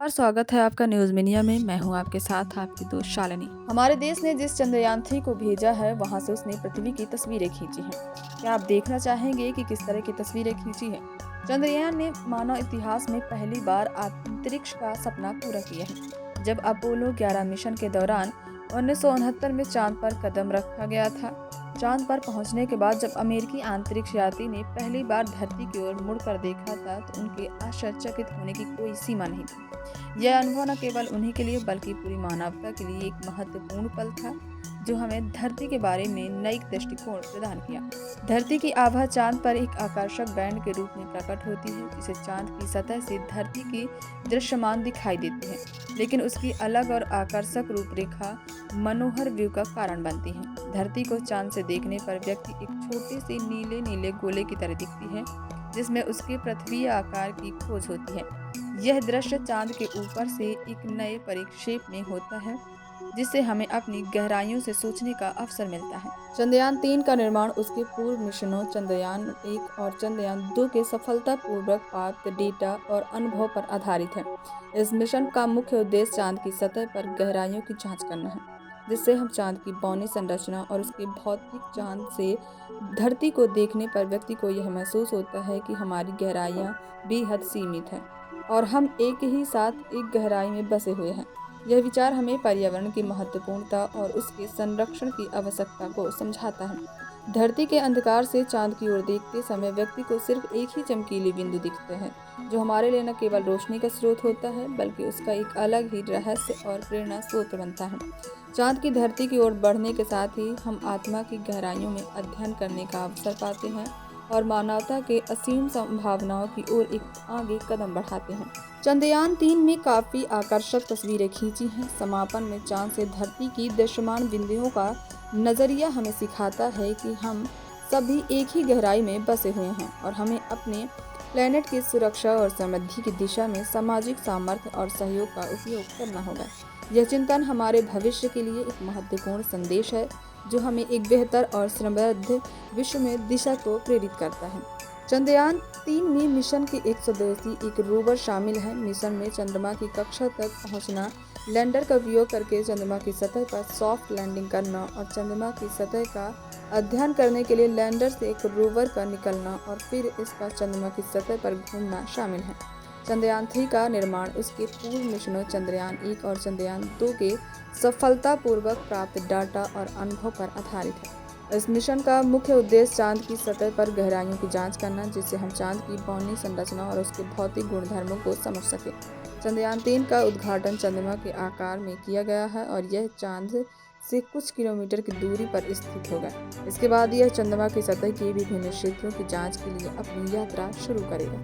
नमस्कार, स्वागत है आपका न्यूज़ मीडिया में। मैं हूं आपके साथ आपकी दोस्त शालिनी। हमारे देश ने जिस चंद्रयान-3 को भेजा है, वहां से उसने पृथ्वी की तस्वीरें खींची हैं। क्या आप देखना चाहेंगे कि किस तरह की तस्वीरें खींची हैं? चंद्रयान ने मानव इतिहास में पहली बार अंतरिक्ष का सपना पूरा किया है। जब अपोलो 11 मिशन के दौरान 1969 में चांद पर कदम रखा गया था। चांद पर पहुंचने के बाद जब अमेरिकी अंतरिक्ष यात्री ने पहली बार धरती की ओर मुड़कर देखा था, तो उनके आश्चर्यचकित होने की कोई सीमा नहीं थी। यह अनुभव न केवल उन्हीं के लिए बल्कि पूरी मानवता के लिए एक महत्वपूर्ण पल था, जो हमें धरती के बारे में नई दृष्टिकोण प्रदान किया। धरती की आभा चांद पर एक आकर्षक बैंड के रूप में प्रकट होती है, जिसे चांद की सतह से धरती की दृश्यमान दिखाई देती है, लेकिन उसकी अलग और आकर्षक रूपरेखा मनोहर व्यू का कारण बनती है। धरती को चांद से देखने पर व्यक्ति एक छोटे से नीले नीले गोले की तरह दिखती है, जिसमें उसके पृथ्वी आकार की खोज होती है। यह दृश्य चांद के ऊपर से एक नए परिक्षेप में होता है, जिससे हमें अपनी गहराइयों से सोचने का अवसर मिलता है। चंद्रयान-3 का निर्माण उसके पूर्व मिशनों चंद्रयान-1 और चंद्रयान-2 के सफलतापूर्वक प्राप्त डेटा और अनुभव पर आधारित है। इस मिशन का मुख्य उद्देश्य चांद की सतह पर गहराइयों की जांच करना है, जिससे हम चांद की बौनी संरचना और उसके भौतिक चांद से धरती को देखने पर व्यक्ति को यह महसूस होता है कि हमारी गहराइयाँ बेहद सीमित हैं और हम एक ही साथ एक गहराई में बसे हुए हैं। यह विचार हमें पर्यावरण की महत्वपूर्णता और उसके संरक्षण की आवश्यकता को समझाता है। धरती के अंधकार से चांद की ओर देखते समय व्यक्ति को सिर्फ एक ही चमकीली बिंदु दिखते हैं, जो हमारे लिए न केवल रोशनी का स्रोत होता है, बल्कि उसका एक अलग ही रहस्य और प्रेरणा स्रोत बनता है। चांद की धरती की ओर बढ़ने के साथ ही हम आत्मा की गहराइयों में अध्ययन करने का अवसर पाते हैं और मानवता के असीम संभावनाओं की ओर एक आगे कदम बढ़ाते हैं। चंद्रयान-3 में काफ़ी आकर्षक तस्वीरें खींची हैं। समापन में चांद से धरती की दृश्यमान बिंदुओं का नज़रिया हमें सिखाता है कि हम सभी एक ही गहराई में बसे हुए हैं और हमें अपने प्लेनेट की सुरक्षा और समृद्धि की दिशा में सामाजिक सामर्थ्य और सहयोग का उपयोग करना होगा। यह चिंतन हमारे भविष्य के लिए एक महत्वपूर्ण संदेश है, जो हमें एक बेहतर और समृद्ध विश्व में दिशा को प्रेरित करता है। चंद्रयान-3 में मिशन के एक स्वदेशी एक रोवर शामिल है। मिशन में चंद्रमा की कक्षा तक पहुंचना, लैंडर का उपयोग करके चंद्रमा की सतह पर सॉफ्ट लैंडिंग करना और चंद्रमा की सतह का अध्ययन करने के लिए लैंडर से एक रोवर का निकलना और फिर इसका चंद्रमा की सतह पर घूमना शामिल है। चंद्रयान-3 का निर्माण उसके पूर्व मिशनों चंद्रयान-1 और चंद्रयान-2 के सफलतापूर्वक प्राप्त डाटा और अनुभव पर आधारित है। इस मिशन का मुख्य उद्देश्य चांद की सतह पर गहराइयों की जांच करना, जिससे हम चांद की बौनी संरचना और उसके भौतिक गुणधर्मों को समझ सकें। चंद्रयान-3 का उद्घाटन चंद्रमा के आकार में किया गया है और यह चांद से कुछ किलोमीटर की दूरी पर स्थित होगा। इसके बाद यह चंद्रमा की सतह के विभिन्न क्षेत्रों की जांच के लिए अपनी यात्रा शुरू करेगा।